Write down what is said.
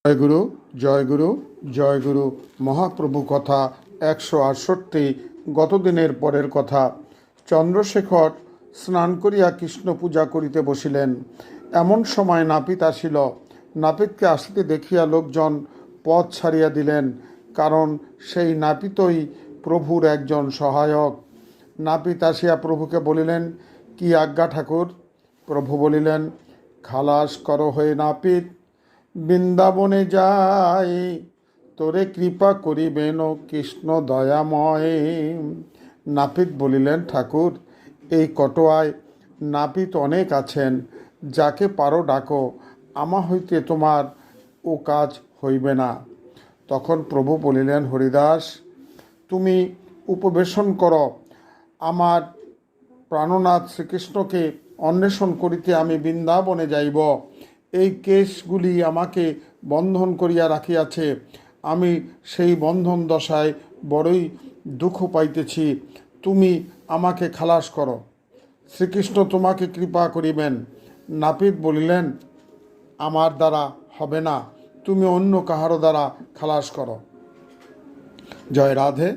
জয়গুরু জয়গুরু জয়গুরু। মহাপ্রভু কথা 168। গতদিনের পরের কথা। চন্দ্রশেখর স্নান করিয়া কৃষ্ণ পূজা করিতে বসিলেন। এমন সময় নাপিত আসিল। নাপিতকে আসিতে দেখিয়া লোকজন পথ ছাড়িয়া দিলেন, কারণ সেই নাপিতই প্রভুর একজন সহায়ক। নাপিত আসিয়া প্রভুকে বলিলেন, কি আজ্ঞা ঠাকুর? প্রভু বলিলেন, খালাস করো হয়ে নাপিত, বৃন্দাবনে যাই, তোরে কৃপা করিবেন কৃষ্ণ দয়াময়। নাপিত বলিলেন, ঠাকুর, এই কটোয়ায় নাপিত অনেক আছেন, যাকে পারো ডাকো, আমা হইতে তোমার ও কাজ হইবে না। তখন প্রভু বলিলেন, হরিদাস, তুমি উপবেশন করো। আমার প্রাণনাথ শ্রীকৃষ্ণকে অন্বেষণ করিতে আমি বৃন্দাবনে যাইব। এই কেশগুলি আমাকে বন্ধন করিয়া রাখিয়াছে। আমি সেই বন্ধন দশায় বড়ই দুঃখ পাইতেছি। তুমি আমাকে খালাস করো, শ্রীকৃষ্ণ তোমাকে কৃপা করিবেন। নাপিত বলিলেন, আমার দ্বারা হবে না, তুমি অন্য কাহারো দ্বারা খালাস করো। জয় রাধে।